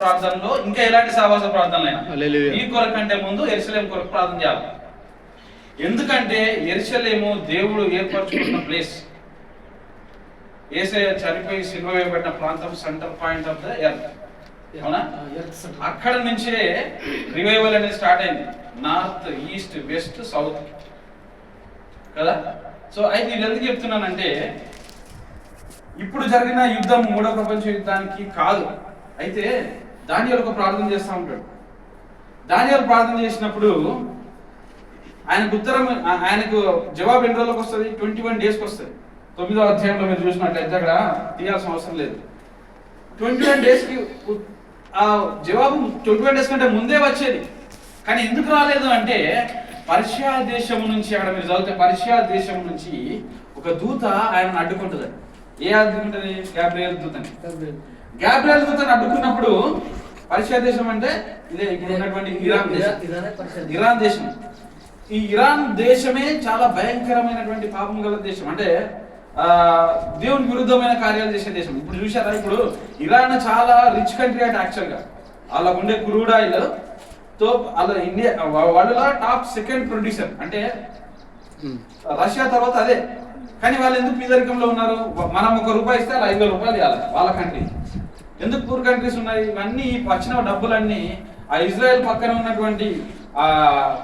ప్రార్థనలో ఇంకా ఎలాంటి సహవాస ప్రార్థనలైనా ఈ కొరకు కంటే ముందు యెరూషలేము కొరకు ప్రార్థన చేయాలి. ఎందుకంటే యెరూషలేము దేవుడు ఏర్పరచుకున్న ప్లేస్. యేసయ్య చనిపోయి సిలువ వేయబడిన ప్రాంతం centre point of the earth. అవునా? అక్కడ నుంచే రివైవల్ అనేది స్టార్ట్ అయింది. నార్త్, ఈస్ట్, వెస్ట్, సౌత్ కదా. సో అయితే ఇది ఎందుకు చెప్తున్నానంటే ఇప్పుడు జరిగిన యుద్ధం మూడో ప్రపంచ యుద్ధానికి కాదు. అయితే దానియేలు ఒక ప్రార్థన చేస్తూ ఉంటాడు. దానియేలు ప్రార్థన చేసినప్పుడు ఆయనకు జవాబు ఎన్ని రోజులకు వస్తుంది? 21 డేస్కి వస్తుంది. 9వ అధ్యాయంలో మీరు చూసినట్లయితే అక్కడ తీయాల్సిన అవసరం లేదు. 21 డేస్కి ఆ జవాబు 21 డేస్ కంటే ముందే వచ్చేది. కానీ ఎందుకు రాలేదు అంటే పర్షియా దేశం నుంచి, అక్కడ మీరు చదివితే పర్షియా దేశం నుంచి ఒక దూత ఆయనను అడ్డుకుంటుంది. ఏ అడ్డుకుంటుంది? గాబ్రియల్ దూతని. గాబ్రియల్ దూతని అడ్డుకున్నప్పుడు పర్షియా దేశం అంటే ఇదే ఇప్పుడు ఉన్నటువంటి ఇరాన్ దేశం. ఈ ఇరాన్ దేశమే చాలా భయంకరమైనటువంటి పాపం గల దేశం. అంటే దేవునికి విరుద్ధమైన కార్యాలు చేసే దేశం. ఇప్పుడు చూసారా, ఇప్పుడు ఇరాన్ చాలా రిచ్ కంట్రీ అంటే యాక్చువల్గా వాళ్ళకు ఉండే క్రూడ్ ఆయిల్ తో వాళ్ళ ఇండియా వాళ్ళ టాప్ సెకండ్ ప్రొడ్యూసర్ అంటే రష్యా తర్వాత అదే. కానీ వాళ్ళు ఎందుకు పేదరికంలో ఉన్నారు? మనం ₹1 ఇస్తే అలా ₹5,000 ఇవ్వాలి వాళ్ళ కంట్రీ. ఎందుకు పూర్ కంట్రీస్ ఉన్నాయి? ఇవన్నీ వచ్చిన డబ్బులన్నీ ఆ ఇజ్రాయెల్ పక్కన ఉన్నటువంటి ఆ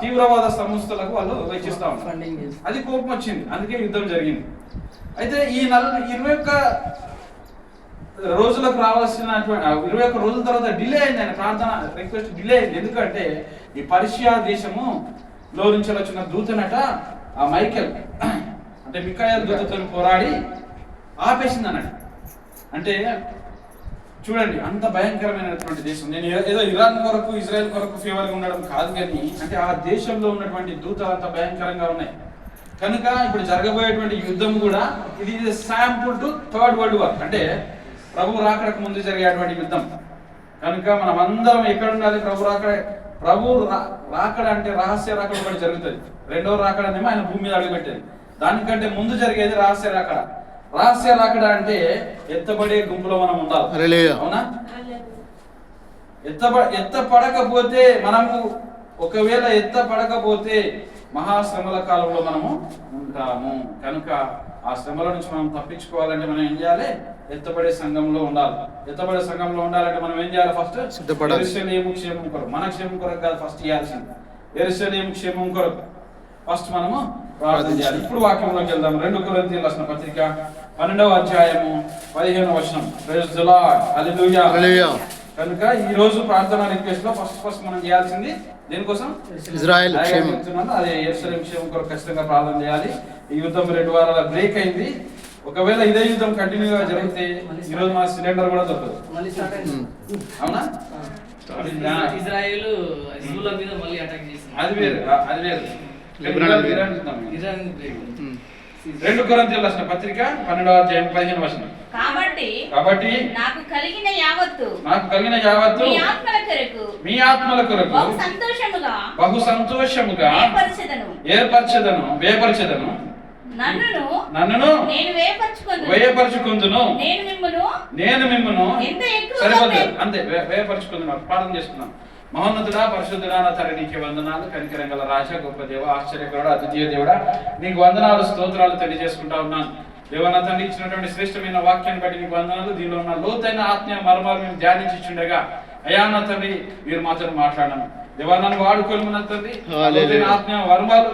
తీవ్రవాద సంస్థలకు వాళ్ళు వెచ్చిస్తా ఉన్నారు. అది కోపం వచ్చింది, అందుకే యుద్ధం జరిగింది. అయితే ఈ 21 రోజులకు రావాల్సిన 21 రోజుల తర్వాత డిలే అయింది. ఆయన ప్రార్థన రిక్వెస్ట్ డిలే అయింది. ఎందుకంటే ఈ పర్షియా దేశములో నుంచి వచ్చిన దూతనట ఆ మైకెల్ అంటే మిఖాయేలు దూతతో పోరాడి ఆపేసింది అన్నట్టు. అంటే చూడండి, అంత భయంకరమైనటువంటి దేశం. నేను ఏదో ఇరాన్ కొరకు ఇజ్రాయెల్ కొరకు ఫేవర్గా ఉండడం కాదు, కానీ అంటే ఆ దేశంలో ఉన్నటువంటి దూతలు అంత భయంకరంగా ఉన్నాయి. కనుక ఇప్పుడు జరగబోయేటువంటి యుద్ధం కూడా ఇది sample to third world war, అంటే ప్రభు రాకడకు ముందు జరిగేటువంటి యుద్ధం. కనుక మనం అందరం ఎక్కడ ఉండాలి? ప్రభు రాకడ అంటే రహస్య రాకడ ఒకటి జరుగుతుంది. రెండవ రాకడనేమో ఆయన భూమి మీద అడుగుపెట్టేది. దానికంటే ముందు జరిగేది రహస్య రాకడ. రహస్య రాకడ అంటే ఎత్తబడే గుంపులో మనం ఉండాలి. అవునా? ఎత్తపడకపోతే మనము, ఒకవేళ ఎత్తపడకపోతే మహాశ్రమల కాలంలో మనము ఉంటాము. కనుక ఆ శ్రమల నుంచి మనం తప్పించుకోవాలంటే మనం ఏం చేయాలి? ఎత్తబడే సంఘంలో ఉండాలి. ఎత్తబడే సంఘంలో ఉండాలంటే మనం ఏం చేయాలి? ఫస్ట్ యెరూషలేము క్షేమం కొరకు, మన క్షేమం కొరకు కాదు ఫస్ట్ చేయాల్సింది. యెరూషలేము క్షేమం కొరకు ఫస్ట్ మనము ప్రార్థన చేయాలి. ఇప్పుడు వాక్యంలోకి వెళ్దాం. 2 కొరింథీయులకు రాసిన పత్రిక 12వ అధ్యాయము 15వ వచనం. Praise the Lord. హల్లెలూయా. కనుక ఈ రోజు ప్రార్థన రిక్వెస్ట్ లో ఫస్ట్ మనం చేయాల్సింది దేనికోసం? ఇజ్రాయెల్ క్షేమం. అదే యెరూషలేము క్షేమం కొరకు ఖచ్చితంగా ప్రార్థన చేయాలి. ఈ యుద్ధం 2 వారాల బ్రేక్ అయింది. ఒకవేళ ఇదే యుద్ధం కంటిన్యూగా జరిగితే ఈ రోజు మన సిలిండర్ కూడా దొరకదు. అవునా? ఇజ్రాయెల్ హిజ్బుల్లా మీద మళ్ళీ అటాక్ చేసింది. అది వేరు. 2 కొరింథీయులకు రాసిన పత్రిక 12వ అధ్యాయం 15వ వచనం. కాబట్టి నాకు కలిగిన యావత్తు మీ ఆత్మల కొరకు బహు సంతోషముగా వేపరచెదను. నన్నును వేయపరచుకుందును. నేను మిమ్మును సరిపోతుంది అంతే. వేయపరచుకుందును. ప్రార్థన చేస్తున్నాను. మహోన్నతుడా, పరిశుద్ధుడా, నా తండ్రి నీకే వందనాలు. కనికరం గల రాజా, గొప్ప దేవ, ఆశ్చర్యకరుడా, అద్వితీయ దేవుడా, నీకు వందనాలు, స్తోత్రాలు తెలియజేసుకుంటా ఉన్నాను. దేవ, నా తండ్రి ఇచ్చినటువంటి శ్రేష్టమైన వాక్యాన్ని బట్టి నీకు వందనాలు. దీనిలో ఉన్న లోతైన ఆత్మీయ మర్మాలు మేము ధ్యానించుండగా అయ్యా నా తండ్రి మీరు మాతో మాట్లాడాను. దేవా, నన్ను వాడుకోలేము నా తండ్రి. లోతైన ఆత్మీయ మర్మాలు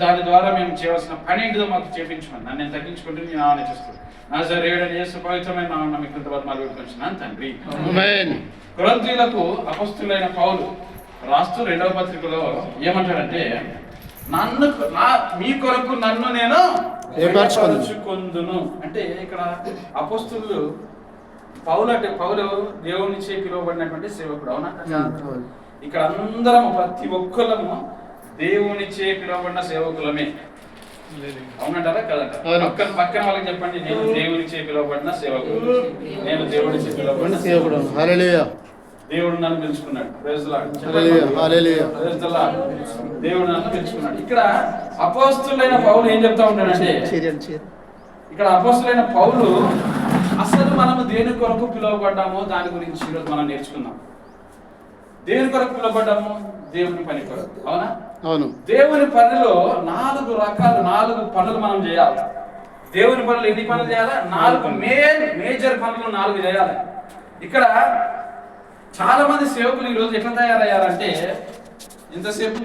దాని ద్వారా మేము చేయవలసిన పని ఏంటిదో మాకు చేపించమని నన్ను నేను తగ్గించుకుంటూ నేను ఆనందిస్తున్నాను. నా సరేడని యేసు పవిత్రమైన నామమున మీకు కృతజ్ఞతలు తెలుపుకుంటున్నాను తండ్రి. ఆమేన్. కొరింథీయులకు అపొస్తలుడైన పౌలు రాస్తూ 2వ పత్రికలో ఏమంటాడంటే, మీ కొరకు నన్ను నేను ఏర్పరచుకొందును. అంటే ఇక్కడ అపొస్తలులు పౌలు అంటే పౌలు దేవునిచే పిలువబడినటువంటి సేవకుడు. అవునా? ఇక్కడ అందరం ప్రతి ఒక్కళ్ళము దేవునిచే పిలువబడిన సేవకులమే. అవునంటారా కదంట? పక్కన వాళ్ళకి చెప్పండి, నేను దేవునిచే పిలువబడిన సేవకుడు. నేను దేవునిచే పిలువబడిన సేవకుడు. హల్లెలూయా. దేవుడు నన్ను పిలుచుకున్నాడు. Praise the Lord. Hallelujah. Praise the Lord. దేవుడు నన్ను పిలుచుకున్నాడు. ఇక్కడ అపోస్తలుడైన పౌలు ఏం చెప్తా ఉంటాడంటే, ఇక్కడ అపోస్తలుడైన పౌలు అసలు మనము దేని కొరకు పిలువబడ్డామో దాని గురించి ఈరోజు మనం నేర్చుకుందాం. దేని కొరకు పిలువబడ్డాము? దేవుని పని కొరకు. అవునా? అవును. దేవుని పనిలో 4 పనులు మనం చేయాలి. దేవుని పనులు ఎన్ని పనులు చేయాలి? 4 మేజర్ పనులు 4 చేయాలి. ఇక్కడ చాలా మంది సేవకులు ఈరోజు ఎట్లా తయారయ్యారంటే ఇంతసేపు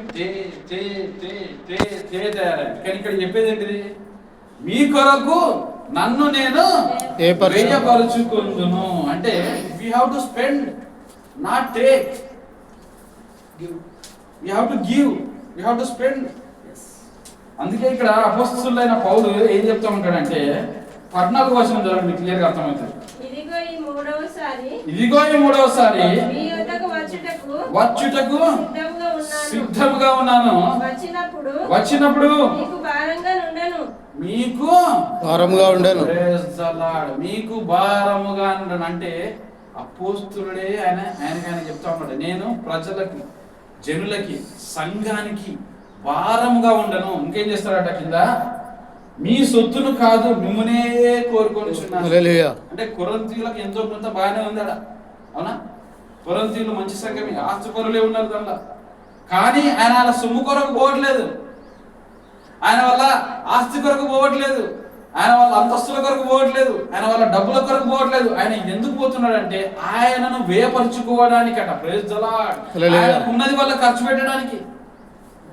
తయారయ్యారు. కానీ ఇక్కడ చెప్పేది ఏంటిది? మీ కొరకు నన్ను నేను వ్యయపరుచుకుందును. అంటే we have to spend, not take. We have to give, we have to spend. అందుకే ఇక్కడ అపోస్తలుడైన పౌలు ఏం చెప్తా ఉంటాడంటే 14వ వచనం చదవండి, మీకు క్లియర్ గా అర్థమవుతుంది. ఇదిగో ఈ మూడవసారి మీ యొద్దకు వచ్చుటకు సిద్ధముగా ఉన్నాను. వచ్చినప్పుడు మీకు భారముగా ఉండను. మీకు భారముగా ఉండను అంటే అపోస్తలుడే ఆయన చెప్తా ఉన్నాడు, నేను ప్రజలకి, జనులకి, సంఘానికి భారముగా ఉండను. ఇంకేం చేస్తాడట కింద, మీ సొత్తును కాదు మిమ్మల్నే కోరుకొనిచున్నాను. అంటే కొరింథీయులకు ఎంతో కొంత బాగానే ఉందాడ. అవునా? కొరింథీయులు మంచి సంఘమే, ఆస్తిపరులే ఉన్నారు దానిలో. కానీ ఆయన అలా సొమ్ము కొరకు పోవట్లేదు, ఆయన వల్ల ఆస్తి కొరకు పోవట్లేదు, ఆయన వాళ్ళ అంతస్తుల కొరకు పోవట్లేదు, ఆయన వాళ్ళ డబ్బుల కొరకు పోవట్లేదు. ఆయన ఎందుకు పోతున్నాడంటే ఆయనను వేయపరుచుకోవడానికట. Praise the lord. ఆయనకు ఉన్నది వల్ల ఖర్చు పెట్టడానికి,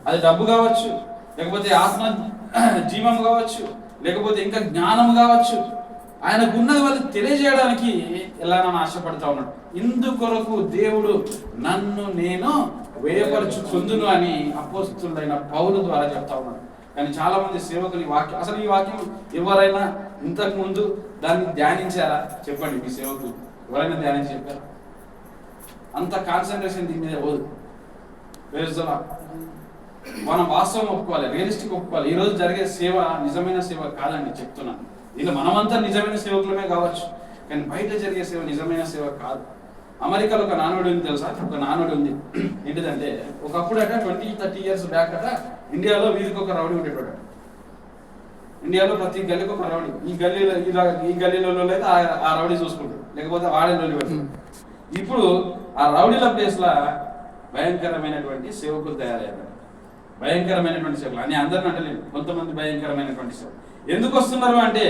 అది డబ్బు కావచ్చు, లేకపోతే ఆత్మ జీవం కావచ్చు, లేకపోతే ఇంకా జ్ఞానం కావచ్చు, ఆయనకు ఉన్నది వాళ్ళు తెలియజేయడానికి ఎలా నన్ను ఆశపడతా ఉన్నాడు. ఇందుకొరకు దేవుడు నన్ను నేను వేయపరుచుకుందును అని అపోస్తలుడైన పౌలు ద్వారా చెప్తా ఉన్నాడు. కానీ చాలా మంది సేవకులు ఈ వాక్యం, అసలు ఈ వాక్యం ఎవరైనా ఇంతకు ముందు దాన్ని ధ్యానించారా? చెప్పండి, మీ సేవకులు ఎవరైనా ధ్యానించి చెప్పారా? అంత కాన్సన్ట్రేషన్ దీని మీద పోదు. మనం వాస్తవం ఒప్పుకోవాలి, రియలిస్టిక్ ఒప్పుకోవాలి. ఈ రోజు జరిగే సేవ నిజమైన సేవ కాదండి చెప్తున్నాను. ఇలా మనమంతా నిజమైన సేవకులమే కావచ్చు, కానీ బయట జరిగే సేవ నిజమైన సేవ కాదు. అమెరికాలో ఒక నానుడి ఉంది తెలుసా? ఒక నానుడి ఉంది. ఏంటిదంటే ఒకప్పుడు అట 20-30 years బ్యాక్ అట ఇండియాలో వీధికి ఒక రౌడీ ఉండేటోడ. ఇండియాలో ప్రతి గల్లీకి ఒక రౌడీ. ఈ గల్లీలలో అయితే ఆ రౌడీ చూసుకుంటాడు, లేకపోతే వాడే రౌడీ పెడతాడు. ఇప్పుడు ఆ రౌడీల ప్లేస్ లా భయంకరమైనటువంటి సేవకులు తయారయ్యారు. భయంకరమైనటువంటి సేవకులు అని అందరిని అంటలేదు, కొంతమంది భయంకరమైనటువంటి సేవకులు. ఎందుకు వస్తున్నారు అంటే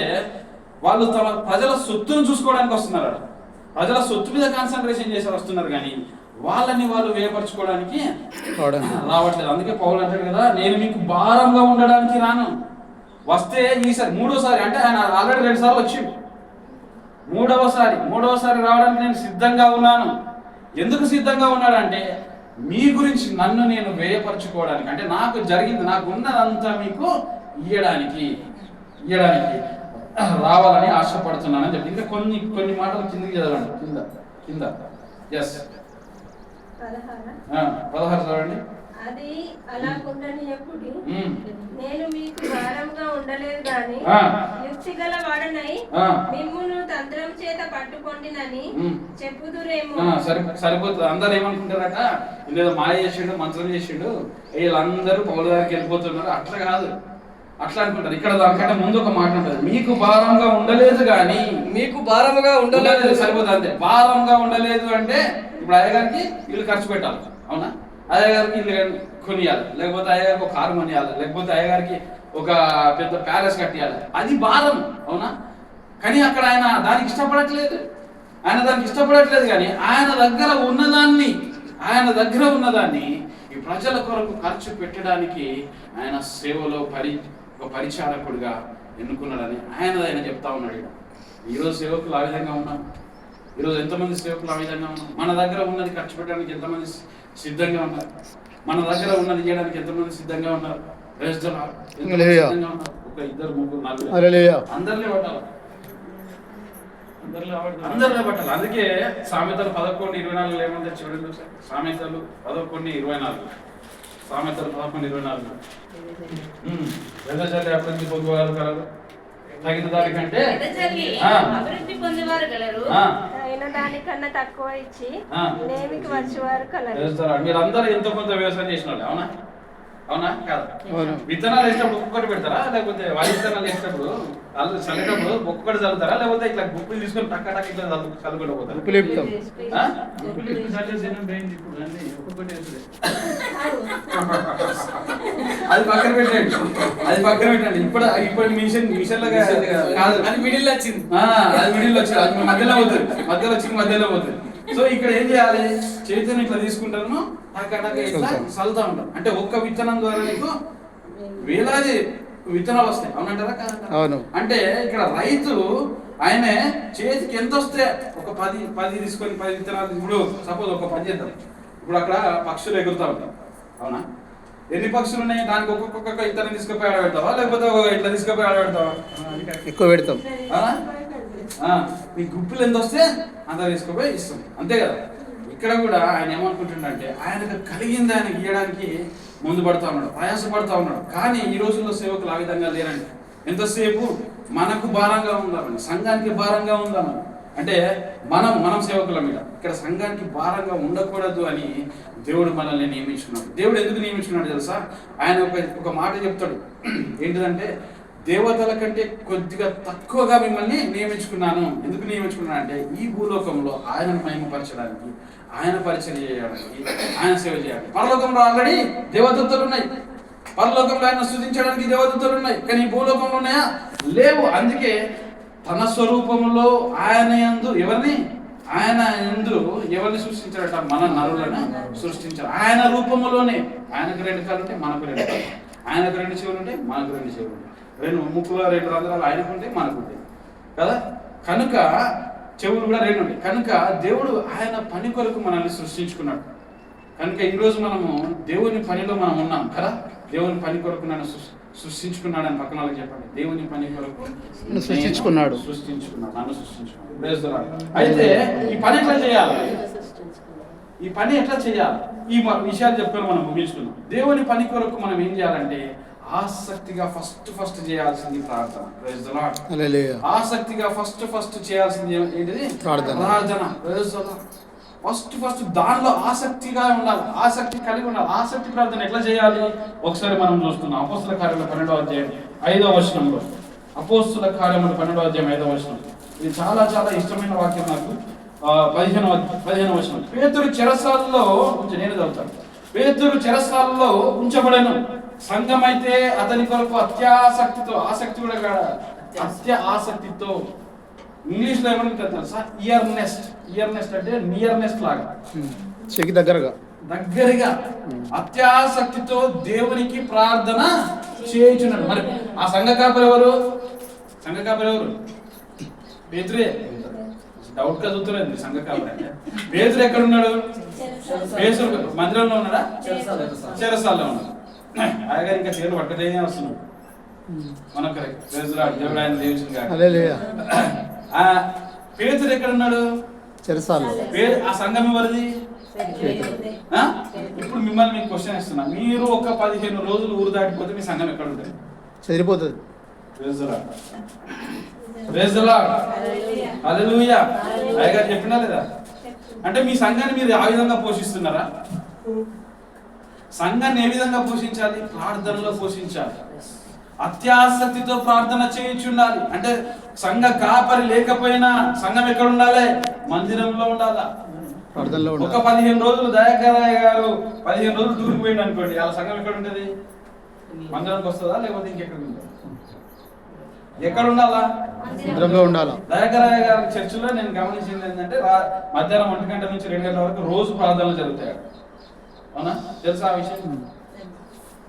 వాళ్ళు తమ ప్రజల సొత్తును చూసుకోవడానికి వస్తున్నారు. ప్రజల సొత్తు మీద కాన్సన్ట్రేషన్ చేసి వస్తున్నారు, కానీ వాళ్ళని వాళ్ళు వేయపరచుకోవడానికి రావట్లేదు. అందుకే పౌలు అంటాడు కదా, నేను మీకు భారంగా ఉండడానికి రాను. వస్తే ఈసారి మూడోసారి, అంటే ఆయన ఆల్రెడీ 2 సార్లు వచ్చిండు, మూడవసారి రావడానికి నేను సిద్ధంగా ఉన్నాను. ఎందుకు సిద్ధంగా ఉన్నాడంటే మీ గురించి నన్ను నేను వేయపరచుకోవడానికి, అంటే నాకు జరిగింది, నాకు ఉన్నదంతా మీకు ఇయ్యడానికి రావాలని ఆశపడుతున్నానని చెప్పి. ఇంకా కొన్ని మాటలు కిందకి చదవండి, కింద ఎస్ 16 చదవండి. అది అలాగుండనియకుడి, నేను మీకు భారంగా ఉండలేదు గాని యుక్తిగల వాడనై మిమ్మును తంత్రం చేత పట్టుకొండినని చెప్పుదురేమో. సరిపోతుంది. అందరు ఏమనుకుంటారట, లేదా మాయ చేసిండు, మంత్రం చేసిండు, వీళ్ళందరూ పౌలు దగ్గరికి వెళ్ళిపోతున్నారు. అట్లా కాదు, అట్లా అనుకుంటారు. ఇక్కడ దానికంటే ముందు ఒక మాట ఉంటుంది, మీకు భారంగా ఉండలేదు కానీ, మీకు భారంగా ఉండలేదు. సరిపోతుంది అంతే. భారంగా ఉండలేదు అంటే ఇప్పుడు అయ్యగారికి వీళ్ళు ఖర్చు పెట్టాలి, అవునా? అయ్యగారికి ఇల్లు కొనియాలి, లేకపోతే అయ్యగారికి ఒక కారు కొనియాలి, లేకపోతే అయ్యగారికి ఒక పెద్ద ప్యాలెస్ కట్టియాలి. అది భారం, అవునా? కానీ అక్కడ ఆయన దానికి ఇష్టపడట్లేదు. కానీ ఆయన దగ్గర ఉన్నదాన్ని ఈ ప్రజల కొరకు ఖర్చు పెట్టడానికి ఆయన సేవలో ఒక పరిచారకుడిగా ఎన్నుకున్నాడని ఆయన చెప్తా ఉన్నాడు. ఈరోజు సేవకులు ఆ విధంగా ఉన్నాం. ఈరోజు ఎంతమంది సేవకులు ఆ విధంగా ఉన్నాం. మన దగ్గర ఉన్నది ఖర్చు పెట్టడానికి ఎంతమంది సిద్ధంగా ఉన్నారు, మన దగ్గర ఉన్నది చేయడానికి ఎంతమంది సిద్ధంగా ఉన్నారు. ఒక 2, 3, 4 అందరిలో పట్టాలి. అందుకే సామెతలు 11:24 ఏమంటే చూడండి, సామెతలు 11:24 అభివృద్ధి పొందేవారు కలరు, తగిన దానికంటే అభివృద్ధి పొందేవారు కలరు, అయిన దానికన్నా తక్కువ ఇచ్చి నేమికి వచ్చేవారు కలరు. మీరందరూ ఎంతో కొంత వ్యవసాయం చేసిన వాళ్ళు, అవునా? అవునా కాదు? అవును. విత్తనాలు వేసినప్పుడు ఒక్కొక్కటి పెడతారా, లేకపోతే వారి విత్తనాలు వేసినప్పుడు వాళ్ళు చల్లేటప్పుడు ఒక్కొక్కటి చల్లుతారా, లేకపోతే ఇట్లా గుప్పులు తీసుకొని టక్క టక్క ఇట్లా చల్లుకుంటూ పోతారు? ఉప్పులు వేపుతాం. అది పక్కన పెట్టండి, అది పక్కన పెట్టండి. ఇప్పుడు మిషన్ కాదు, అది మిడిల్ వచ్చింది. అది మిడిల్ వచ్చింది, అది మధ్యలో పోతుంది, మధ్యలో వచ్చి మధ్యలో పోతుంది. సో ఇక్కడ ఏం చేయాలి, చేతిని ఇట్లా తీసుకుంటాను, టక్క టక్క ఇట్లా చల్లుతా ఉంటాం. అంటే ఒక్క విత్తనం ద్వారా నీకు వేలాది విత్తనాలు వస్తాయి. అవునంటారా కాదా? అవును. అంటే ఇక్కడ రైతు ఆయన చేతికి ఎంత వస్తే ఒక 10 తీసుకొని 10 విత్తనాలు, ఇప్పుడు సపోజ్ ఒక 10 చేద్దాం. ఇప్పుడు అక్కడ పక్షులు ఎగురుతా ఉంటాయి, అవునా? ఎన్ని పక్షులు ఉన్నాయి, దానికి ఒక్కొక్క ఇత్తనం తీసుకుపోయి ఆడబెడతావా, లేకపోతే ఇట్లా తీసుకుపోయి ఆడబెడతావా? ఎక్కువ పెడతాం. నీ గుప్పులు ఎంత వస్తే అంత తీసుకుపోయి ఇస్తాం, అంతే కదా? ఇక్కడ కూడా ఆయన ఏమనుకుంటుండంటే ఆయనకు కలిగింది ఆయన గీయడానికి ముందు పడతా ఉన్నాడు, ప్రయాసపడతా ఉన్నాడు. కానీ ఈ రోజుల్లో సేవకులు ఆ విధంగా లేరండి. ఎంతసేపు మనకు భారంగా ఉందామని, సంఘానికి భారంగా ఉందామని, అంటే మనం సేవకుల మీద ఇక్కడ సంఘానికి భారంగా ఉండకూడదు అని దేవుడు మనల్ని నియమించుకున్నాడు. దేవుడు ఎందుకు నియమించుకున్నాడు తెలుసా? ఆయన ఒక మాట చెప్తాడు, ఏంటిదంటే దేవతల కంటే కొద్దిగా తక్కువగా మిమ్మల్ని నియమించుకున్నాను. ఎందుకు నియమించుకున్నాను అంటే ఈ భూలోకంలో ఆయనను మహిమపరచడానికి, ఆయన పరిచయం చేయడానికి, ఆయన సేవ చేయడానికి. పరలోకంలో ఆల్రెడీ దేవదూతలు ఉన్నాయి, పరలోకంలో ఆయన స్తుతించడానికి దేవదూతలు ఉన్నాయి, కానీ ఈ భూలోకంలో ఉన్నాయా? లేవు. అందుకే తన స్వరూపంలో ఆయన యందు ఎవరిని సృష్టించాడట? మన నరులను సృష్టించాడు. ఆయన రూపంలోనే. ఆయనకు 2 కాళ్ళు ఉంటే మనకు 2 కాళ్ళు, ఆయనకు 2 చెవులు ఉంటే మనకు 2 చెవులు ఉంటాయి, 2 ముక్కులు 2 రంధ్రాలు ఆయనకు ఉంటే మనకు ఉంటాయి కదా. కనుక చెవులు కూడా 2 ఉంటాయి. కనుక దేవుడు ఆయన పని కొరకు మనల్ని సృష్టించుకున్నాడు. కనుక ఈరోజు మనము దేవుని పనిలో మనం ఉన్నాం కదా. దేవుని పని కొరకు నన్ను సృష్టించుకున్నాడు అని పక్కన వాళ్ళకి చెప్పండి. దేవుని పని కొరకు సృష్టించుకున్నాడు. నన్ను సృష్టించుకున్నాడు. అయితే ఈ పని ఎట్లా చేయాలి? ఈ విషయాలు చెప్పారు, మనం ముగించుకున్నాం. దేవుని పని కొరకు మనం ఏం చేయాలంటే ఆసక్తిగా ఫస్ట్ చేయాల్సింది ప్రార్థన. Praise the Lord. హల్లెలూయా. ఆసక్తిగా ఫస్ట్ చేయాల్సింది ఏంటిది? ప్రార్థన. Praise the lord. ఫస్ట్ దానిలో ఆసక్తిగా ఉండాలి, ఆసక్తి కలిగి ఉండాలి. ఆసక్తి ప్రార్థన ఎట్లా చేయాలి ఒకసారి మనం చూస్తున్నాం. అపోస్తుల కార్యములు 12వ అధ్యాయం 5వ వచనంలో. అపోస్తుల కార్యములు 12వ అధ్యాయం 5వ వచనం. ఇది చాలా ఇష్టమైన వాక్యం నాకు. 15వ వచనం. పేతురు చెరసాలలో నేను చదువుతాను. పేతురు చెరసాలలో ఉంచబడెను. సంఘం అయితే అతని కొరకు అత్యాసక్తితో, ఆసక్తి కూడా కాదు, ఆసక్తితో. ఇంగ్లీష్ లో ఏమంటారు తెలుసా? ఇయర్నెస్ట్ అంటే నియర్నెస్ట్ లాగా, చెకి దగ్గరగా అత్యాసక్తితో దేవునికి ప్రార్థన చేయుచున్నాడు. మరి ఆ సంఘ కాపరి ఎవరు? పేతురే. డౌట్ గా చూస్తులేదు సంఘ కాపరి అంటే. పేతురు ఎక్కడ ఉన్నాడు? పేతురు మందిరంలో ఉన్నాడా? చెరసాలలో ఉన్నాడు. ఆయన ఇంకా చేతులు పట్టలేనే వస్తున్నాడు. మనకు కరెక్ట్. దేవుడు ఆయన దేవుడు. పేతురు ఎక్కడ ఉన్నాడు? చెరసాలలో. ఆ సంఘం ఎవరిది? ఇప్పుడు మిమ్మల్ని మీకు క్వశ్చన్ ఇస్తున్నా. మీరు ఒక 15 రోజులు ఊరు దాటిపోతే మీ సంఘం ఎక్కడ ఉంటుంది? చెదిరిపోతుంది. హల్లెలూయా. అయ్యగారు చెప్పినా లేదా? అంటే మీ సంఘాన్ని మీరు ఆ విధంగా పోషిస్తున్నారా? సంఘాన్ని ఏ విధంగా పోషించాలి? ప్రార్థనలో పోషించాలి. అత్యాసక్తితో ప్రార్థన చేయించుండాలి. అంటే సంఘ కాపరి లేకపోయినా సంఘం ఎక్కడ ఉండాలి? మందిరంలో ఉండాలా? ఒక 15 రోజులు దయాకరాయ గారు 15 రోజులు టూర్కి పోయింది అనుకోండి, వాళ్ళ సంఘం ఎక్కడ ఉంటుంది? మందిరానికి వస్తుందా లేకపోతే ఇంకెక్కడ ఉంటుందా? ఎక్కడ ఉండాలా? మందిరంలో ఉండాలా. దయాకరాయ గారి చర్చిలో నేను గమనించింది ఏంటంటే మధ్యాహ్నం 1 గంట నుంచి 2 గంటల వరకు రోజు ప్రార్థనలు జరుగుతాయి. అవునా? తెలుసా ఆ విషయం?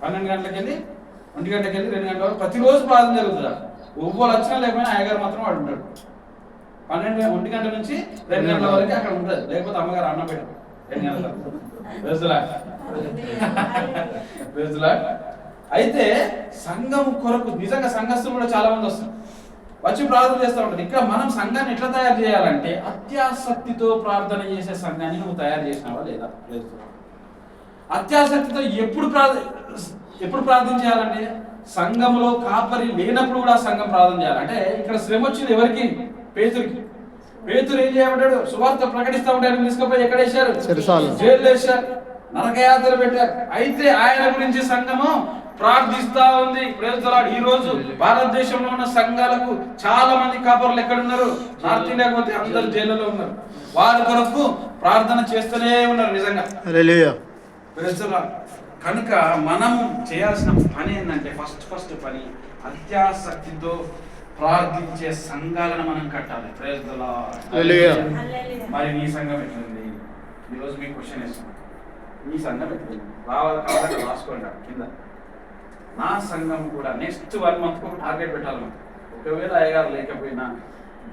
12 గంటలకు వెళ్ళి 1 గంటకి వెళ్ళి 2 గంటల వరకు ప్రతిరోజు ప్రార్థన జరుగుతుందా? ఒవ్వరు వచ్చినా లేకపోయినా అయ్యగారు మాత్రం వాడు ఉంటాడు. 1 గంట నుంచి 2 గంటల వరకు అక్కడ ఉంటుంది. లేకపోతే అమ్మగారు అన్నం పెట్టారు 2 గంటల వరకు. అయితే సంఘం కొరకు నిజంగా సంఘస్థులు కూడా చాలా మంది వస్తారు, వచ్చి ప్రార్థన చేస్తూ ఉంటారు. ఇక్కడ మనం సంఘాన్ని ఎట్లా తయారు చేయాలంటే అత్యాసక్తితో ప్రార్థన చేసే సంఘాన్ని నువ్వు తయారు చేసినావా లేదా? అత్యాసక్తితో ఎప్పుడు ప్రార్థన చేయాలంటే సంఘంలో కాపరి లేనప్పుడు కూడా సంఘం ప్రార్థన చేయాలి. అంటే ఇక్కడ శ్రమ వచ్చింది ఎవరికి? పేతురికి. పేతురు ఏం చేయబడ్డాడు? సువార్త ప్రకటిస్తూ ఉంటాడు. తీసుకుపోయి ఎక్కడ వేశారు? చెరసాలలో. జైలు వేశారు. నరకయాత్ర పెట్టారు. అయితే ఆయన గురించి సంఘము ప్రార్థిస్తా ఉంది. Praise the Lord. ఈ రోజు భారతదేశంలో ఉన్న సంఘాలకు చాలా మంది కాపర్లు ఎక్కడున్నారు? నార్త్ ఇండియా పోతే అందరు జైల్లో ఉన్నారు. వారి కొరకు ప్రార్థన చేస్తూనే ఉన్నారు. నిజంగా హల్లెలూయా. Praise the lord. కనుక మనము చేయాల్సిన పని ఏంటంటే ఫస్ట్ పని అత్యాసక్తితో ప్రార్థించే సంఘాలను మనం కట్టాలి. Praise the Lord. హల్లెలూయా. మరి నీ సంఘం ఎట్లుంది? ఈరోజు మీకు క్వశ్చన్ వేస్తాను. నీ సంఘం ఎట్లుంది? కావాలంటే రాసుకోండి కింద. నా సంఘం కూడా నెక్స్ట్ 1 month ఒక టార్గెట్ పెట్టాలి మనం. ఒకవేళ అయ్యగారు లేకపోయినా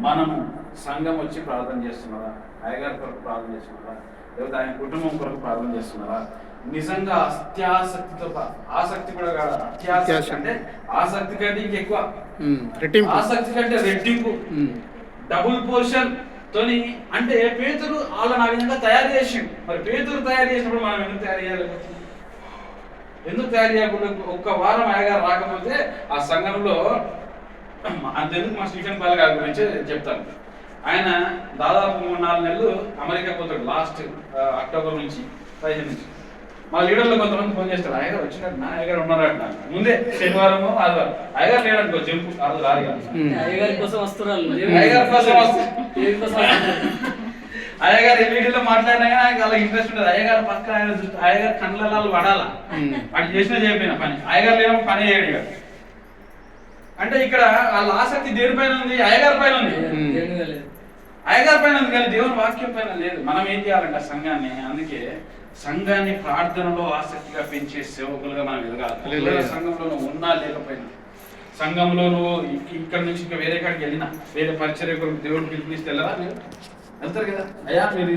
మనము సంఘం వచ్చి ప్రార్థన చేస్తున్నారా? అయ్యగారి కొరకు ప్రార్థన చేస్తున్నారా? లేకపోతే ఆయన కుటుంబం కొరకు ప్రార్థన చేస్తున్నారా? నిజంగా అత్యాసక్తితో, ఆసక్తి కూడా కాదు, అత్యాసక్తి అంటే ఆసక్తి కంటే ఇంకెక్కువ, రెట్టింపు, ఆసక్తి కంటే రెట్టింపు, డబుల్ పోర్షన్ తోని. అంటే పేతురు వాళ్ళని ఆ విధంగా తయారు చేసిండు. మరి పేతురు తయారు చేసినప్పుడు మనం ఎందుకు తయారు చేయాలి? ఎందుకు తయారు చేయకుండా ఒక్క వారం అయ్యగారు రాకపోతే ఆ సంఘంలో అంతెందుకు మా స్టీఫెన్ పాల్ గారి గురించి చెప్తాను. ఆయన దాదాపు 3-4 నెలలు అమెరికా పోతాడు. లాస్ట్ అక్టోబర్ నుంచి 15 నుంచి. మా లీడర్లు కొంతమంది ఫోన్ చేస్తారు, అయ్యగారు వచ్చినట్టు నా అయ్యగారు ఉన్నారట. ముందే శనివారము ఆదివారం అయ్యగారు లేడనుకో జంపు అయ్యగారి కోసం వస్తున్నారు. అయ్యగారి కోసం అయ్యగారు ఎల్ఈడీలో మాట్లాడినా కానీ ఆయనకు అలా ఇంట్రెస్ట్ ఉండదు. అయ్యగారు పక్క ఆయన అయ్యగారు కళ్ళ పడాలా వాడు చేసినా చేయకపోయినా పని. అయ్యగారు లేమో పని చేయడు. ఇక అంటే ఇక్కడ వాళ్ళ ఆసక్తి దేనిపైన ఉంది? అయ్యగారి పైన ఉంది. అయ్యగారి పైన ఉంది కానీ దేవుని వాక్యం పైన లేదు. మనం ఏం చేయాలంటే సంఘాన్ని, అందుకే సంఘాన్ని ప్రార్థనలో ఆసక్తిగా పెంచే సేవకులుగా మనం ఎదగాలి. సంఘంలో నువ్వు ఉన్నా లేకపోయినా, సంఘంలో నువ్వు ఇక్కడ నుంచి ఇంకా వేరే కాడికి వెళ్ళినా, వేరే పరిచర్య కొరకు దేవుడు పిలిపిస్తే వెళ్ళరా? మీరు వెళ్తారు కదా. అయ్యా మీరు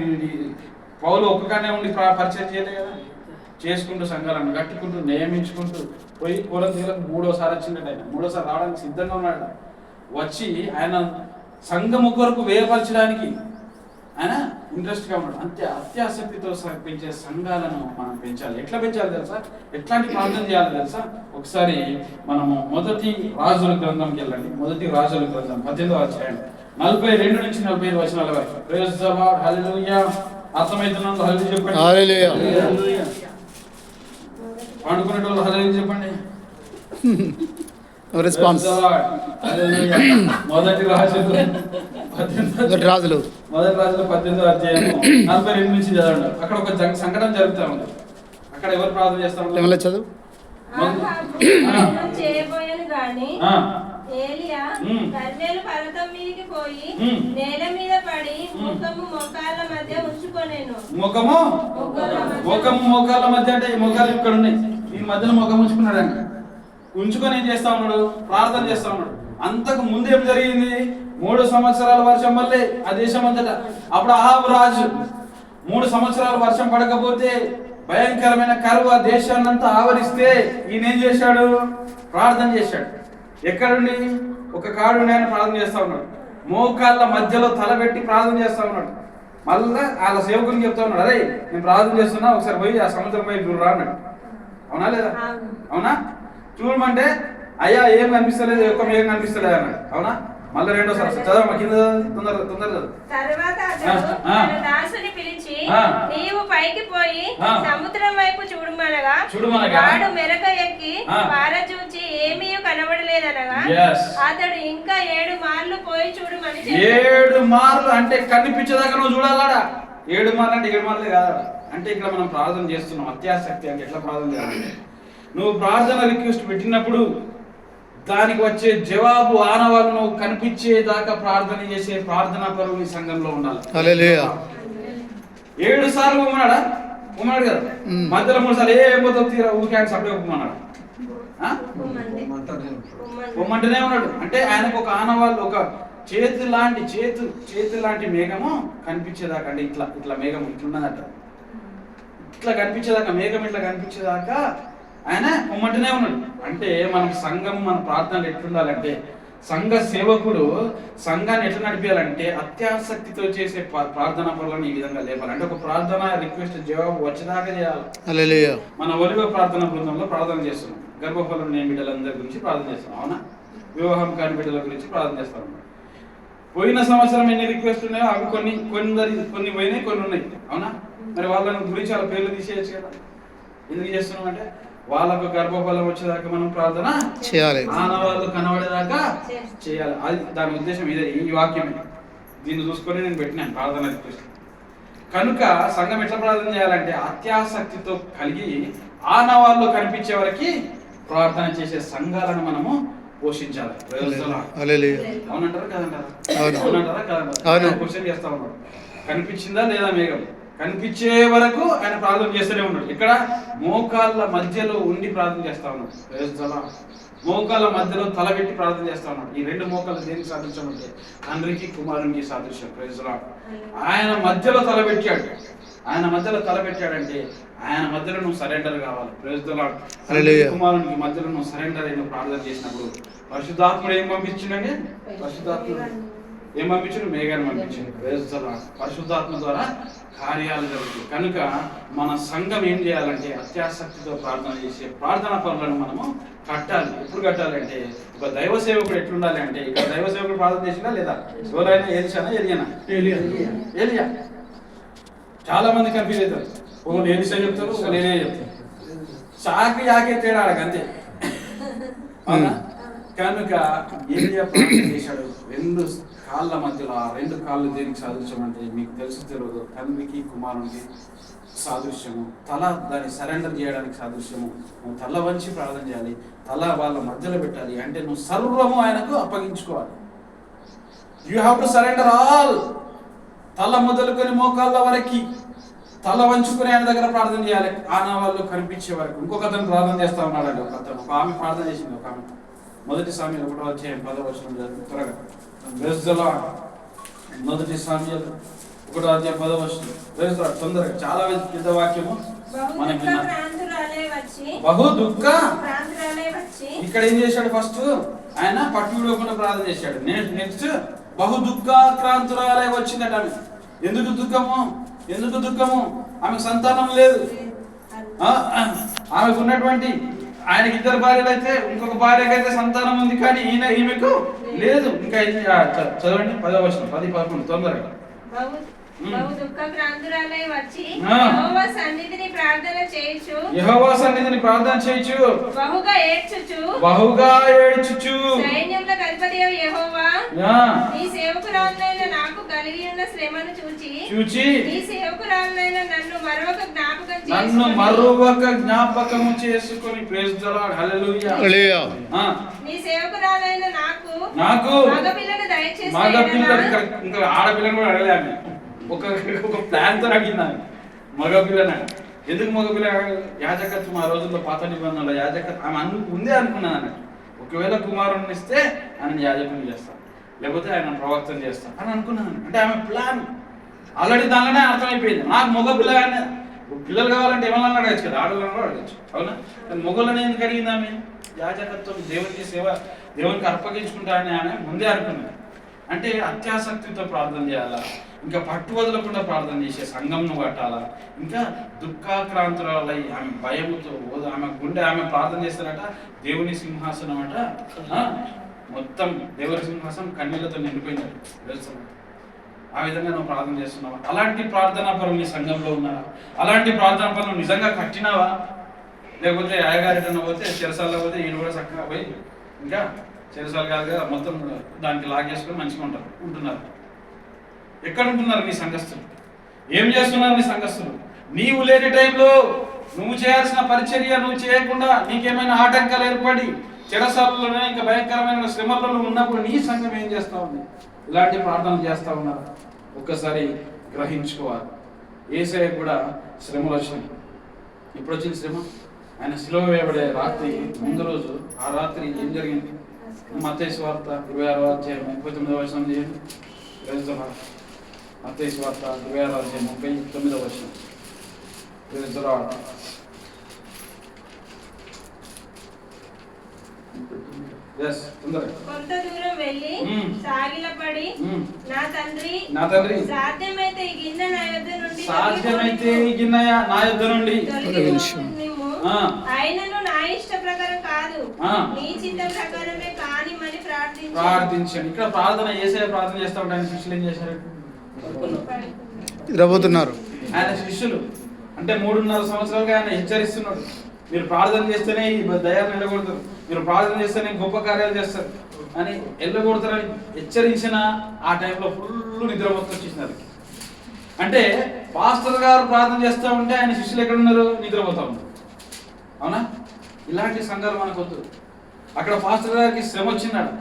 పౌలు ఒక్కగానే ఉండి పరిచయం చేయలేదు కదా. చేసుకుంటూ సంఘాలను కట్టుకుంటూ నియమించుకుంటూ పోయి కొరింథీయులకు 3వసారి వచ్చిందట. ఆయన 3వసారి రావడానికి సిద్ధంగా ఉన్నాడు. వచ్చి ఆయన సంఘము కొరకు వేయపరచడానికి ఆయన ఇంట్రెస్ట్గా ఉన్నాడు. అంతే అత్యాసక్తితో పెంచే సంఘాలను మనం పెంచాలి. ఎట్లా పెంచాలి తెలుసా? ఎట్లాంటి ప్రార్థన చేయాలి తెలుసా? ఒకసారి మనము 1 రాజుల గ్రంథంకి వెళ్ళండి. 1 రాజుల గ్రంథం 18వ అధ్యాయం 42 నుంచి 45 వచనాల వరకు. Praise the Lord. హల్లెలూయా. అర్థమైతున్నందుకు హల్లెలూయా చెప్పండి. హల్లెలూయా. పండుకునేటోళ్ళు హల్లెలూయా చెప్పండి. రెస్పాన్స్. హల్లెలూయా. 1 రాజులు 18వ అధ్యాయం 42 నుంచి చదవండి. అక్కడ ఒక సంఘటన జరుగుతూ ఉంది. అక్కడ ఎవరు ప్రార్థన చేస్తా ఉన్నారు? చదువు. చేయబోయాను గాని ఏలియా కర్మేలు పర్వతం మీదకి పోయి నేల మీద పడి ముఖము మోకాళ్ళ మధ్య ఉంచుకొనేను. ముఖము మోకాళ్ళ మధ్య అంటే ఈ మోకాళ్ళు ఇక్కడ ఉన్నాయి. ఈ మధ్యలో ముఖం ఉంచుకున్నాడు. అంట ఉంచుకొని ఏం చేస్తా ఉన్నాడు? ప్రార్థన చేస్తా ఉన్నాడు. అంతకు ముందు ఏం జరిగింది? 3 సంవత్సరాల వర్షం వల్లే ఆ దేశం అంతటా. అప్పుడు అహాబు రాజు 3 సంవత్సరాలు వర్షం పడకపోతే భయంకరమైన కరువు ఆ దేశాన్నంతా ఆవరిస్తే ఈయన ఏం చేశాడు? ప్రార్థన చేశాడు. ఎక్కడుండి? ఒక కాడుండి ఆయన ప్రార్థన చేస్తా ఉన్నాడు. మోకాళ్ళ మధ్యలో తలబెట్టి ప్రార్థన చేస్తా ఉన్నాడు. మళ్ళా వాళ్ళ సేవకుని చెప్తా ఉన్నాడు, అరే నేను ప్రార్థన చేస్తున్నా, ఒకసారి పోయి ఆ సముద్రం పోయి చూడరా అన్నాడు. అవునా లేదా? అవునా? చూడమంటే అయ్యా ఏం కనిపిస్తలేదు, ఎక్కువ ఏం కనిపిస్తలేదు అన్నాడు. అవునా? మళ్ళీ రెండోసారి చదవమ్మా కింద తొందరగా. తర్వాత దాసుని పిలిచి నీవు పైకి పోయి సముద్రం వైపు చూడమనగా వాడు మెరక ఎక్కి పారచూచి ఏమీ కనబడలేదనగా అతడు ఇంకా 7 మార్లు పోయి చూడమని. 7 మార్లు అంటే కనిపించేదాకా నువ్వు చూడాలడా? 7 మార్లు అంటే 7 మార్లే కాదా? అంటే ఇక్కడ మనం ప్రార్థన చేస్తున్నాం. అత్యాసక్తి అంటే ఎట్లా ప్రార్థన చేయాలి? నువ్వు ప్రార్థన రిక్వెస్ట్ పెట్టినప్పుడు దానికి వచ్చే జవాబు ఆనవాళ్ళు కనిపించేదాకా ప్రార్థన చేసే ప్రార్థనా పరువు సంఘంలో ఉండాలి. హల్లెలూయా. 7 సార్లు ఉమ్మన్నాడు కదా. మధ్యలో 3 సార్లు ఏమైపోతావు తీరా ఊరికే సపడే ఉమ్మన్నాడు. ఉమ్మంటేనే ఉన్నాడు. అంటే ఆయనకు ఒక ఆనవాళ్ళు, ఒక చేతి లాంటి మేఘము కనిపించేదాకా, అంటే ఇట్లా మేఘం ఇట్లున్నదట, ఇట్లా కనిపించేదాకా, మేఘం ఇట్లా కనిపించేదాకా ఆయన ఉమ్మంటేనే ఉన్నాడు. అంటే మనం సంఘం, మన ప్రార్థనలు ఎట్లుండాలంటే, సంఘ సేవకుడు సంఘాన్ని ఎట్లా నడిపేయాలంటే అత్యాసక్తితో చేసే ప్రార్థనా పనులను ఈ విధంగా లేపాలి. అంటే ఒక ప్రార్థన రిక్వెస్ట్ జవాబు వచ్చేదాకా చేయాలి. హల్లెలూయా. మన ఒలివ ప్రార్థన బృందంలో ప్రార్థన చేస్తున్నాం. గర్భఫలం లేని బిడ్డలందరి గురించి ప్రార్థన చేస్తున్నాం. అవునా? వివాహం కాని బిడ్డల గురించి ప్రార్థన చేస్తాం. పోయిన సంవత్సరం ఎన్ని రిక్వెస్ట్ ఉన్నాయో అవి కొన్ని పోయినాయి, కొన్ని ఉన్నాయి. అవునా? మరి వాళ్ళని గురించి వాళ్ళ పేర్లు తీసేయచ్చు కదా. ఎందుకు చేస్తున్నాం అంటే వాళ్ళకు గర్భఫలం వచ్చేదాకా మనం ప్రార్థన చేయాలి, ఆనవాళ్ళు కనబడేదాకా చేయాలి. అది దాని ఉద్దేశం ఇదే, ఈ వాక్యమే. దీన్ని చూసుకొని నేను పెట్టినాను ప్రార్థన రిక్వెస్ట్. కనుక సంఘం ఎట్లా ప్రార్థన చేయాలంటే అత్యాసక్తితో కలిగి ఆనవాళ్ళు కనిపించే వరకు ప్రార్థన చేసే సంఘాలను మనము పోషించాలి. అవునంటారా కదంటారా? అవునంటారా కదంటారా? క్వశ్చన్ చేస్తా ఉన్నాడు. కనిపించిందా లేదా మేఘం? కనిపించే వరకు ఆయన ప్రార్థన చేస్తూనే ఉన్నాడు. ఇక్కడ మోకాళ్ళ మధ్యలో ఉండి ప్రార్థన చేస్తా ఉన్నాడు. మోకాళ్ళ మధ్యలో తలబెట్టి ప్రార్థన చేస్తా ఉన్నాడు. ఈ రెండు మోకాళ్ళు దేనికి సాదృశ్యం అంటే తండ్రికి కుమారునికి సాదృశ్యం. Praise Lord. ఆయన మధ్యలో తలబెట్టాడు. ఆయన మధ్యలో తలబెట్టాడంటే ఆయన మధ్యలో నువ్వు సరెండర్ కావాలి. Praise Lord. కుమారునికి మధ్యలో నువ్వు సరెండర్ అయిన ప్రార్థన చేసినప్పుడు పరిశుద్ధాత్ముడు ఏం పంపించిండండి? పరిశుద్ధాత్ముడు ఏం పంపించాడు? మేఘాన్ని పంపించాడు. Praise Lord. పరిశుద్ధాత్మ ద్వారా కార్యాలు జరుగుతాయి. కనుక మన సంఘం ఏం చేయాలంటే అత్యాసక్తితో ప్రార్థన చేసే ప్రార్థనా పనులను మనము కట్టాలి. ఎప్పుడు కట్టాలంటే ఒక దైవ సేవకుడు ఎట్లుండాలి అంటే, ఇక్కడ దైవ సేవకుడు ప్రార్థన చేసినా లేదా? ఎవరైనా ఏలిసానా ఎలియనా? ఏలియా. చాలా మంది కన్ఫ్యూజ్ అవుతారు. ఒకరు ఏలిసా చెప్తారు, ఒకరు ఏలియా చెప్తారు. చాకి యాకే తేడా అంతే. అవునా? కనుక ఏలియా ప్రార్థన చేశాడు. రెండు కాళ్ళ మధ్యలో ఆ రెండు కాళ్ళు దేనికి సాదృశ్యం అంటే మీకు తెలుసు తెలియదు, తండ్రికి కుమారునికి సాదృశ్యము. తల దాన్ని సరెండర్ చేయడానికి సాదృశ్యము. నువ్వు తల వంచి ప్రార్థన చేయాలి, తల వాళ్ళ మధ్యలో పెట్టాలి. అంటే నువ్వు సర్వము ఆయనకు అప్పగించుకోవాలి. You have to surrender all. తల మొదలుకొని మోకాళ్ళ వరకు తల వంచుకొని ఆయన దగ్గర ప్రార్థన చేయాలి, ఆనవాళ్ళు కనిపించే వరకు. ఇంకొక అతను ప్రార్థన చేస్తా ఉన్నాడండి. ఒక ఆమె ప్రార్థన చేసింది. ఒక ఆమె మొదటి సామ్యాలు 1వ అధ్యాయం 10వ వచనం త్వరగా. మొదటి సామ్యాలు 1వ అధ్యాయం 10వ వచనం తొందరగా. చాలా పెద్ద వాక్యము మనకి. బహు దుఃఖ. ఇక్కడ ఏం చేశాడు? ఫస్ట్ ఆయన పట్టుకోకుండా ప్రార్థన చేశాడు. నెక్స్ట్ బహు దుఃఖాక్రాంతురాలే వచ్చిందట ఆమె. ఎందుకు దుఃఖము? ఎందుకు దుఃఖము? ఆమెకు సంతానం లేదు. ఆమెకు ఉన్నటువంటి ఆయనకి 2 భార్యలు అయితే ఇంకొక భార్యకి అయితే సంతానం ఉంది, కానీ ఈమెకు లేదు. ఇంకా చదవండి 10వ వచనం 10, 11 తొందరగా. యెహోవా సన్నిధిని ప్రార్థన చేయుచు బహుగా ఏడ్చుచు సైన్యములకు అధిపతియగు యెహోవా, నీ సేవకురాలైన నాకు కలిగి ఉన్న శ్రమను చూచి నీ సేవకురాలైన నన్ను మరొక జ్ఞాపకము చేసుకొని. Praise the Lord. హల్లెలూయా. నీ సేవకురాలైన నాకు మగపిల్లను దయచేసి. ఇంకా ఆడపిల్లను కూడా అడగలే. ఒక ప్లాన్ తో అడిగింది మగపిల్లని. ఎందుకు మగపిల్ల? యాజకత్వం ఆ రోజుల్లో పాత నిబంధనలో యాజకత్వం ఆమె ఉందే అనుకున్నాను అన్నట్టు. ఒకవేళ కుమారుని ఇస్తే ఆయన యాజకుని చేస్తాను, లేకపోతే ఆయన ప్రవక్తను చేస్తాను అని అనుకున్నాను. అంటే ఆమె ప్లాన్ ఆల్రెడీ దానిలోనే అర్థమైపోయింది. నాకు మగపిల్లగానే పిల్లలు కావాలంటే ఏమన్నా అడగచ్చు కదా, ఆడవాళ్ళని కూడా అడగచ్చు. అవునా? మొగలని ఎందుకు అడిగింది ఆమె? యాజకత్వం దేవునికి సేవ, దేవునికి అర్పగించుకుంటానని ఆమె ముందే అనుకున్నాను. అంటే అత్యాసక్తితో ప్రార్థన చేయాలా, ఇంకా పట్టు వదలకుండా ప్రార్థన చేసే సంఘంను కట్టాలా, ఇంకా దుఃఖాక్రాంతురాలై ఆమె భయముతో ఆమె గుండె ఆమె ప్రార్థన చేస్తారట. దేవుని సింహాసనం అట మొత్తం దేవుని సింహాసనం కన్నీళ్లతో నిండిపోయిందట. తెలుసు? ఆ విధంగా నువ్వు ప్రార్థన చేస్తున్నావా? అలాంటి ప్రార్థనా పనులు నీ సంఘంలో ఉన్నావా? అలాంటి ప్రార్థనా పనులు నిజంగా కట్టినావా? లేకపోతే అయ్యగారిటన్నా పోతే చెరసాల్లో పోతే ఈయన కూడా చక్కగా పోయి ఇంకా చెరసాలు కాదుగా మొత్తం దానికి లాగేసుకొని మంచిగా ఉంటున్నారు. ఎక్కడ ఉంటున్నారు నీ సంఘస్థులు? ఏం చేస్తున్నారు నీ సంఘస్థులు? నీవు లేని టైంలో నువ్వు చేయాల్సిన పరిచర్య నువ్వు చేయకుండా నీకేమైనా ఆటంకాలు ఏర్పడి చెరసాలలోనే ఇంకా భయంకరమైన శ్రమలలో ఉన్నప్పుడు నీ సంఘం ఏం చేస్తా ఉంది? ఇలాంటి ప్రార్థనలు చేస్తా ఉన్నారు. ఒక్కసారి గ్రహించుకోవాలి. యేసయ్య కూడా శ్రమలు వచ్చినాయి. ఇప్పుడు వచ్చిన శ్రమ ఆయన శిలువ వేయబడే రాత్రి ముందు రోజు, ఆ రాత్రి ఏం జరిగింది? మత్తయి సువార్త 26వ అధ్యాయం 39వ వచనం చేయండి. మత్తయి సువార్త 26వ అధ్యాయం 39వ వచనం. కొంత దూరం వెళ్ళి సాగిలపడి, నా తండ్రి సాధ్యమైతే ఈ గిన్నె నా యొద్ద నుండి ఆయనను నా ఇష్ట ప్రకారం కాదు నీ చిత్త ప్రకారమే కానిమని ప్రార్థించండి. ఇక్కడ ప్రార్థన యేసయ్య ప్రార్థన చేస్తా ఉంటాను. శిష్యులు ఏం చేశారు? నిద్రపోతున్నారు. ఆయన శిష్యులు అంటే 3.5 సంవత్సరాలుగా ఆయన హెచ్చరిస్తున్నాడు, మీరు ప్రార్థన చేస్తేనే ఈ దయాన్ని వెళ్ళగొడతారు, మీరు ప్రార్థన చేస్తేనే గొప్ప కార్యాలు చేస్తారు అని వెళ్ళగొడతారని హెచ్చరించిన ఆ టైంలో ఫుల్ నిద్ర మొత్తం వచ్చేసినారు. అంటే పాస్టర్ గారు ప్రార్థన చేస్తూ ఉంటే ఆయన శిష్యులు ఎక్కడ ఉన్నారు? నిద్రపోతా ఉన్నారు. అవునా? ఇలాంటి సంఘాలు మనకొద్దు. అక్కడ పాస్టర్ గారికి శ్రమ వచ్చిందాడు,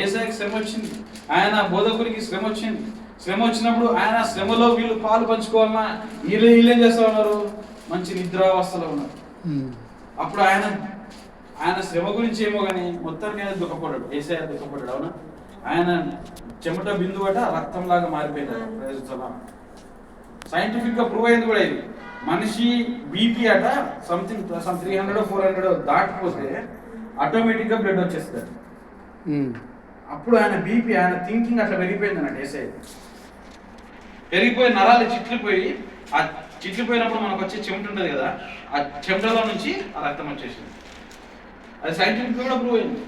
ఏసైకి శ్రమ వచ్చింది, ఆయన బోధకుడికి శ్రమ వచ్చింది. శ్రమ వచ్చినప్పుడు ఆయన శ్రమలో వీళ్ళు పాలు పంచుకోవాలన్నా వీళ్ళేం చేస్తూ ఉన్నారు? మంచి నిద్రావస్థలో ఉన్నారు. అప్పుడు ఆయన శ్రమ గురించి ఏమో కానీ మొత్తానికి ఆయన దుఃఖపడ్డాడు, ఏసై దుఃఖపడ్డాడు. అవునా? ఆయన చెమట బిందువట రక్తంలాగా మారిపోయింది. సైంటిఫిక్ గా ప్రూవ్ అయింది కూడా ఇది. మనిషి బీపీ అట సంథింగ్ 300 400 దాటిపోతే ఆటోమేటిక్ గా బ్లడ్ వచ్చేస్తుంది. అప్పుడు ఆయన బీపీ, ఆయన థింకింగ్ అట్లా పెరిగిపోయింది అన్నట్టు. ఏసై పెరిగిపోయి నరాలు చిట్లిపోయి, ఆ చిట్లిపోయినప్పుడు మనకు వచ్చే చెమట ఉంటుంది కదా, ఆ చెమటలో నుంచి ఆ రక్తం వచ్చేసింది. అది సైంటిఫిక్ కూడా ప్రూవ్ అయింది.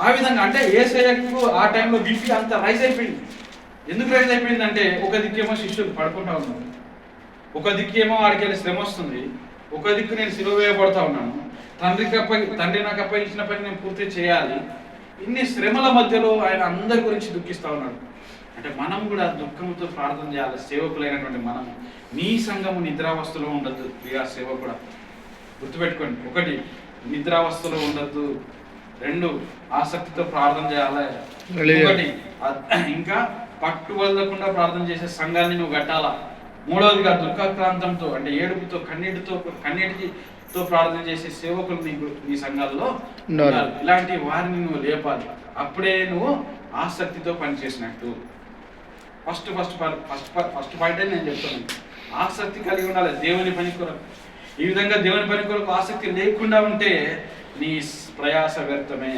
ఆ విధంగా అంటే ఏసైకు ఆ టైంలో బీపీ అంత రైజ్ అయిపోయింది. ఎందుకు రైజ్ అయిపోయింది అంటే ఒక దిక్కేమో శిష్యులు పడుకుంటా ఉన్నారు, ఒక దిక్కేమో వాడికి వెళ్ళి శ్రమ వస్తుంది, ఒక దిక్కు నేను సిలువ వేయబడతా ఉన్నాను, తండ్రి నాకు అప్పగించిన పని నేను పూర్తి చేయాలి. ఇన్ని శ్రమల మధ్యలో ఆయన అందరి గురించి దుఃఖిస్తూ ఉన్నాడు. అంటే మనం కూడా దుఃఖంతో ప్రార్థన చేయాలి. సేవకులైనటువంటి మనం, నీ సంఘము నిద్రావస్థలో ఉండద్దు. ప్రియా సేవకుడా, గుర్తుపెట్టుకోండి. 1 నిద్రావస్థలో ఉండద్దు, 2 ఆసక్తితో ప్రార్థన చేయాలి, 1 ఇంకా పట్టు వదలకుండా ప్రార్థన చేసే సంఘాన్ని నువ్వు కట్టాలా, 3వదిగా దుఃఖాక్రాంతంతో అంటే ఏడుపుతో కన్నీటితో ప్రార్థన చేసే సేవకులు నీ సంఘాల్లో ఉండాలి. ఇలాంటి వారిని నువ్వు లేపాలి. అప్పుడే నువ్వు ఆసక్తితో పనిచేసినట్టు. ఫస్ట్ పాయింట్ నేను చెప్తాను, ఆసక్తి కలిగి ఉండాలి దేవుని పని కొరకు. ఈ విధంగా దేవుని పని కొరకు ఆసక్తి లేకుండా ఉంటే నీ ప్రయాస వ్యర్థమే.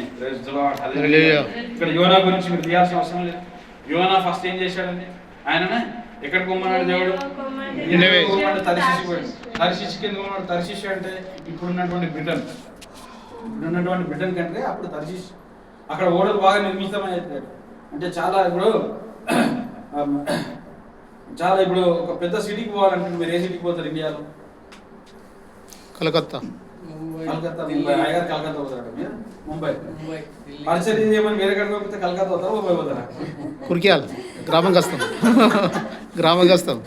ఇక్కడ యోనా గురించి మీరు తీయాల్సిన అవసరం లేదు. యోనా ఫస్ట్ ఏం చేశాడండి? ఆయననే ఎక్కడికి పోమన్నాడు దేవుడు? తర్షీషు కింద పోమన్నాడు. తర్షీషు అంటే ఇప్పుడున్నటువంటి బ్రిటన్ కంటే అప్పుడు తర్షీషు. అక్కడ ఓడలు బాగా నిర్మితమైతే అంటే చాలా ఇప్పుడు ఒక పెద్ద సిటీకి పోవాలంటే మీరు ఏ సిటీకి పోతారు ఇండియాలో? కలకత్తా, ముంబై. అయ్యారు కలకత్తా పోతారా మీరు? ముంబై. పరిచయం ఏమని వేరే కడికి పోతే కలకత్తా పోతారా, ముంబై పోతారా? కురికేయాలి, గ్రామంకి వస్తాం.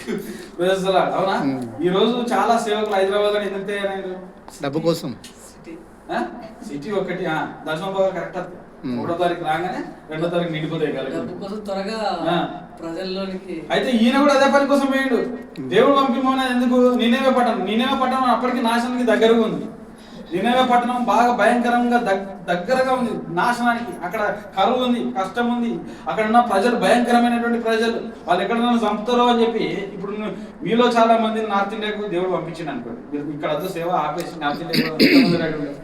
అవునా? ఈ రోజు చాలా సేవకులు హైదరాబాద్ అని ఎందుకు తయారైనారు? డబ్బు కోసం. సిటీ ఒకటి దర్శనం బాగా కరెక్ట్ అవుతుంది. 3వ తారీఖు రాగానే 2వ తారీఖు నిండిపోతాయి త్వరగా ప్రజల్లోనికి. అయితే ఈయన కూడా అదే పని కోసం పోయిండు. దేవుడు పంపిమోన ఎందుకు? నినేవే పట్టణం అప్పటికి నాశనానికి దగ్గరగా ఉంది. నినేవే పట్టణం బాగా భయంకరంగా దగ్గరగా ఉంది నాశనానికి. అక్కడ కరువు ఉంది, కష్టం ఉంది. అక్కడ ఉన్న ప్రజలు భయంకరమైనటువంటి ప్రజలు, వాళ్ళు ఎక్కడ చంపుతారో అని చెప్పి ఇప్పుడు మీలో చాలా మందిని నార్త్ ఇండియాకు దేవుడు పంపించింది అనుకోండి. ఇక్కడ వద్ద సేవ ఆపేసి నార్త్ ఇండియా రెడీ ఉంటుంది.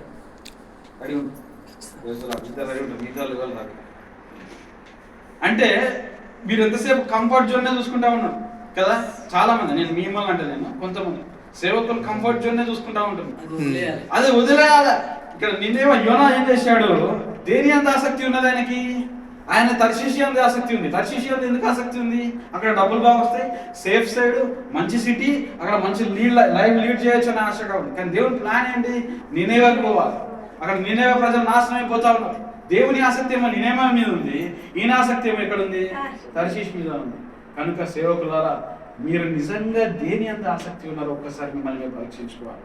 అంటే మీరు ఎంతసేపు కంఫర్ట్ జోన్నే చూసుకుంటా ఉన్నారు కదా. చాలా మంది, నేను మిమ్మల్ని అంటే నేను కొంతమంది సేవకులు కంఫర్ట్ జోన్నే చూసుకుంటా ఉంటారు. అదే వదిలేయాలి. ఇక్కడ నిన్నేమో యోనా ఏం చేశాడు? దేని అంత ఆసక్తి ఉన్నది ఆయనకి? ఆయన తర్షీషు అంత ఆసక్తి ఉంది. తర్షీషు అంత ఎందుకు ఆసక్తి ఉంది? అక్కడ డబ్బులు బాగా వస్తాయి, సేఫ్ సైడ్, మంచి సిటీ, అక్కడ మంచి లైఫ్ లీడ్ చేయొచ్చు అని ఆశగా ఉంది. కానీ దేవుని ప్లాన్ ఏంటి? నినేవేకి పోవాలి. అక్కడ నినేవే ప్రజలు నాశనం అయిపోతా ఉన్నారు. దేవుని ఆసక్తి ఏమో నినేవే మీద ఉంది, ఈయన ఆసక్తి ఏమో ఎక్కడ ఉంది? తర్షీషు మీద ఉంది. కనుక సేవకులారా, మీరు నిజంగా దేని అంత ఆసక్తి ఉన్నారో ఒక్కసారి మిమ్మల్ని మీరు పరీక్షించుకోవాలి.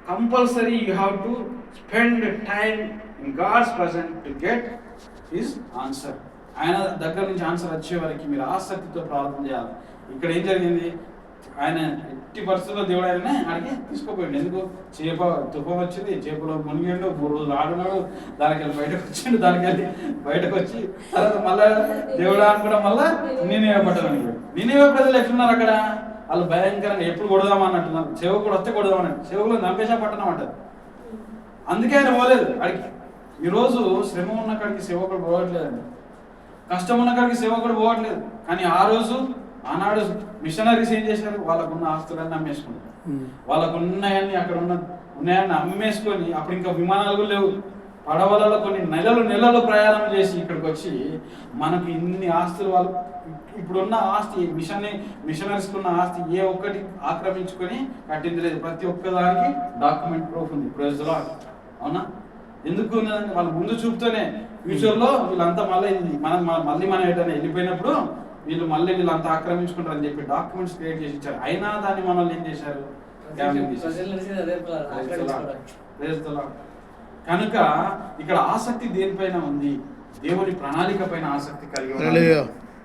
Compulsory you have to spend time in God's present to get his answer. ఆయన దగ్గర నుంచి ఆన్సర్ వచ్చే వరకు మీరు ఆసక్తితో ప్రార్థన చేయాలి. ఇక్కడ ఏం జరిగింది? ఆయన ఎట్టి పరిస్థితుల్లో దేవుడు ఆయననే ఆడికి తీసుకోపోయింది. ఎందుకు? చేప తుఫం వచ్చింది, చేపలో మునిగిండు, 3 రోజులు ఆడున్నాడు, దానికి వెళ్ళి బయటకు వచ్చి తర్వాత మళ్ళా దేవుడు అనుకున్నా మళ్ళా నినేవే పట్టణం. నినేవే ప్రజలు ఎట్లున్నారు అక్కడ? వాళ్ళు భయంకరంగా ఎప్పుడు కొడదామన్నట్టున్నారు. సేవకుడు వస్తే కొడదామన్నట్టు, సేవకులు నమ్మేసా పట్టణం అంటారు. అందుకే ఆయన పోలేదు అడిగి. ఈరోజు శ్రమ ఉన్న కాడికి సేవకుడు పోవట్లేదండి, కష్టం ఉన్న కాడికి సేవకుడు పోవట్లేదు. కానీ ఆనాడు మిషనరీస్ ఏం చేశారు? వాళ్ళకున్న ఆస్తులన్నీ అమ్మేసుకున్నారు. వాళ్ళకున్నాయన్ని అక్కడ ఉన్నాయని అమ్మేసుకొని, అప్పుడు ఇంకా విమానాలు కూడా లేవు, పడవలలో కొన్ని నెలలు ప్రయాణం చేసి ఇక్కడికి వచ్చి మనకు ఇన్ని ఆస్తులు వాళ్ళు ఇప్పుడున్న ఆస్తి మిషనరీస్ ఉన్న ఆస్తి ఏ ఒక్కటి ఆక్రమించుకొని కట్టింది లేదు. ప్రతి ఒక్కదానికి డాక్యుమెంట్ ప్రూఫ్ ఉంది. Praise Lord. అవునా? ఎందుకు ఉన్నదంటే వాళ్ళు ముందు చూపుతూనే ఫ్యూచర్లో వీళ్ళంతా మళ్ళీ మనం ఏదైనా వెళ్ళిపోయినప్పుడు వీళ్ళంతా ఆక్రమించుకుంటారని చెప్పి డాక్యుమెంట్స్ క్రియేట్ చేసి ఇచ్చారు. అయినా దాన్ని మనల్ని ఏం చేశారు? కనుక ఇక్కడ ఆసక్తి దేనిపైన ఉంది? దేవుని ప్రణాళిక పైన ఆసక్తి కలిగి ఉన్నారు.